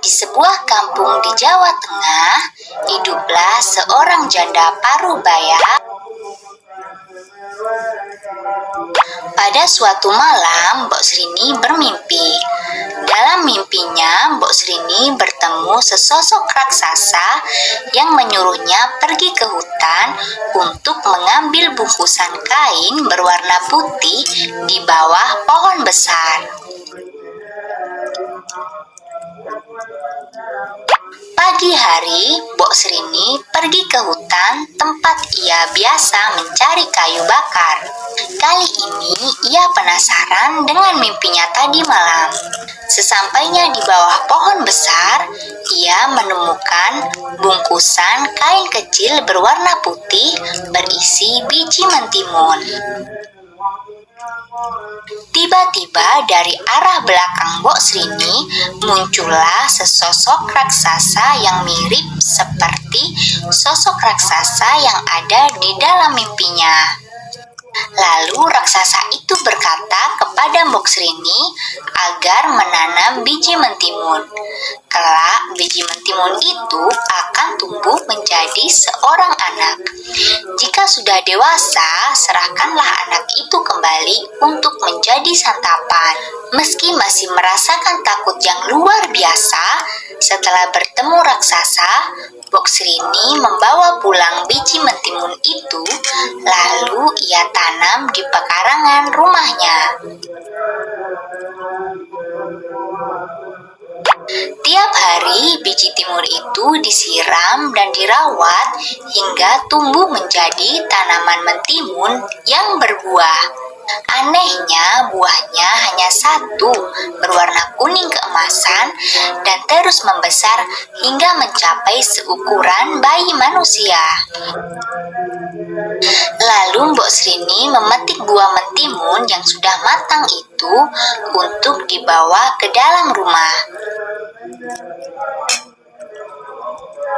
Di sebuah kampung di Jawa Tengah, hiduplah seorang janda parubaya. Pada suatu malam, Mbok Srini bermimpi. Dalam mimpinya, Mbok Srini bertemu sesosok raksasa yang menyuruhnya pergi ke hutan untuk mengambil bungkusan kain berwarna putih di bawah pohon besar. Pagi hari, Mbok Srini pergi ke hutan tempat ia biasa mencari kayu bakar. Kali ini ia penasaran dengan mimpinya tadi malam. Sesampainya di bawah pohon besar, ia menemukan bungkusan kain kecil berwarna putih berisi biji mentimun. Tiba-tiba dari arah belakang Mbok Srini muncullah sesosok raksasa yang mirip seperti sosok raksasa yang ada di dalam mimpinya. Lalu raksasa itu berkata kepada Mbok Srini agar menanam biji mentimun. Kelak biji mentimun itu akan tumbuh menjadi seorang anak. Jika sudah dewasa, serahkanlah anak itu kembali untuk menjadi santapan. Meski masih merasakan takut yang luar biasa, setelah bertemu raksasa, Mbok Srini membawa pulang biji mentimun itu, lalu ia tanam di pekarangan rumahnya. Tiap hari biji timun itu disiram dan dirawat hingga tumbuh menjadi tanaman mentimun yang berbuah. Anehnya, buahnya hanya satu, berwarna kuning keemasan dan terus membesar hingga mencapai seukuran bayi manusia. Lalu Mbok Srini memetik buah mentimun yang sudah matang itu untuk dibawa ke dalam rumah.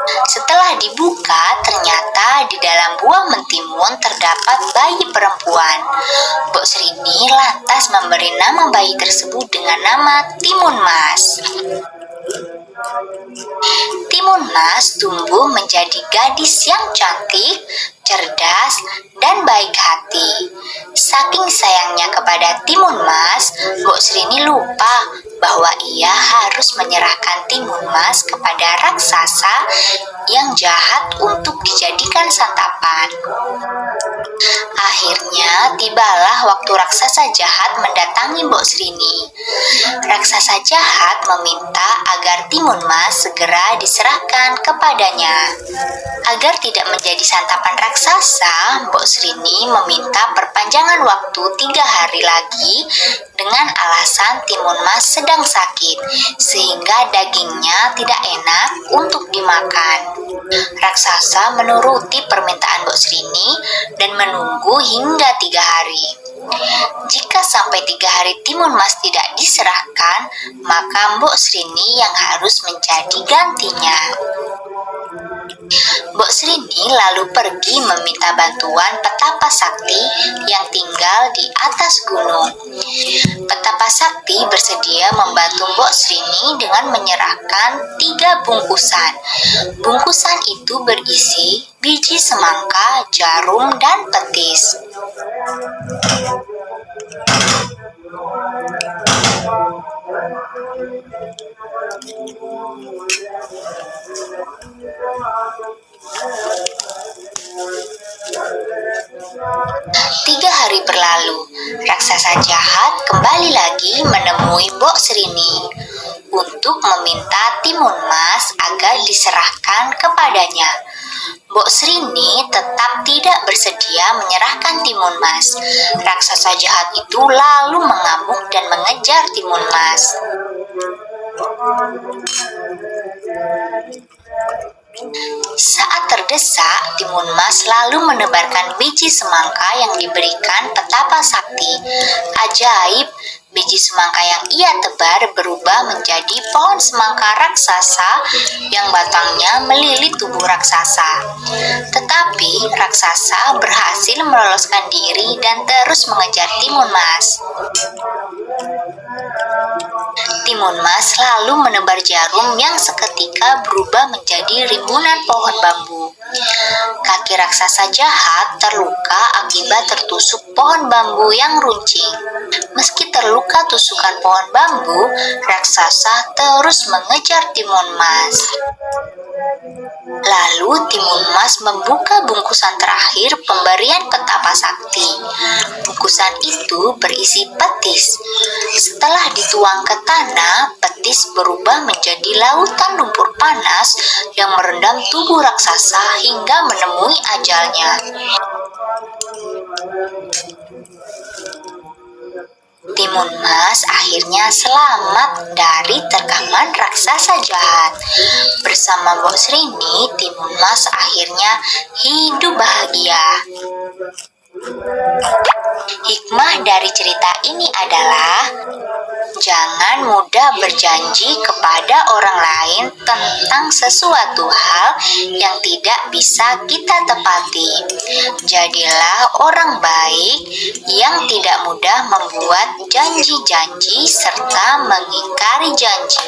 Setelah dibuka, ternyata di dalam buah mentimun terdapat bayi perempuan. Mbok Srini lantas memberi nama bayi tersebut dengan nama Timun Mas. Timun Mas tumbuh menjadi gadis yang cantik, cerdas, dan baik hati. Saking sayangnya kepada Timun Mas, Mbok Srini lupa bahwa ia harus menyerahkan Timun Mas kepada raksasa yang jahat untuk dijadikan santapan. Akhirnya tibalah waktu raksasa jahat mendatangi Mbok Srini. Raksasa jahat meminta agar Timun Mas segera diserahkan kepadanya. Agar tidak menjadi santapan raksasa, Mbok Srini meminta perpanjangan waktu 3 hari lagi dengan alasan Timun Mas sedang sakit, sehingga dagingnya tidak enak untuk dimakan. Raksasa menuruti permintaan Mbok Srini dan menunggu hingga 3 hari. Jika sampai 3 hari Timun Mas tidak diserahkan, maka Mbok Srini yang harus menjadi gantinya. Mbok Srini lalu pergi meminta bantuan Petapa Sakti yang tinggal di atas gunung. Petapa Sakti bersedia membantu Mbok Srini dengan menyerahkan 3 bungkusan. Bungkusan itu berisi biji semangka, jarum, dan petis. Tiga hari berlalu, raksasa jahat kembali lagi menemui Mbok Srini untuk meminta Timun Mas agar diserahkan kepadanya. Mbok Srini tetap tidak bersedia menyerahkan Timun Mas. Raksasa jahat itu lalu mengamuk dan mengejar Timun Mas. Saat terdesak, Timun Mas lalu menebarkan biji semangka yang diberikan Petapa Sakti. Ajaib, biji semangka yang ia tebar berubah menjadi pohon semangka raksasa yang batangnya melilit tubuh raksasa. Tetapi raksasa berhasil meloloskan diri dan terus mengejar Timun Mas. Timun Mas lalu menebar jarum yang seketika berubah menjadi rimbunan pohon bambu. Kaki raksasa jahat terluka akibat tertusuk pohon bambu yang runcing. Meski terluka tusukan pohon bambu, raksasa terus mengejar Timun Mas. Lalu Timun Mas membuka bungkusan terakhir pemberian petapa sakti. Bungkusan itu berisi petis. Setelah dituang ke tanah, petis berubah menjadi lautan lumpur panas yang merendam tubuh raksasa hingga menemui ajalnya. Timun Mas akhirnya selamat dari terkaman raksasa jahat. Bersama Mbok Srini, Timun Mas akhirnya hidup bahagia. Hikmah dari cerita ini adalah jangan mudah berjanji kepada orang lain tentang sesuatu hal yang tidak bisa kita tepati. Jadilah orang baik yang tidak mudah membuat janji-janji serta mengingkari janji.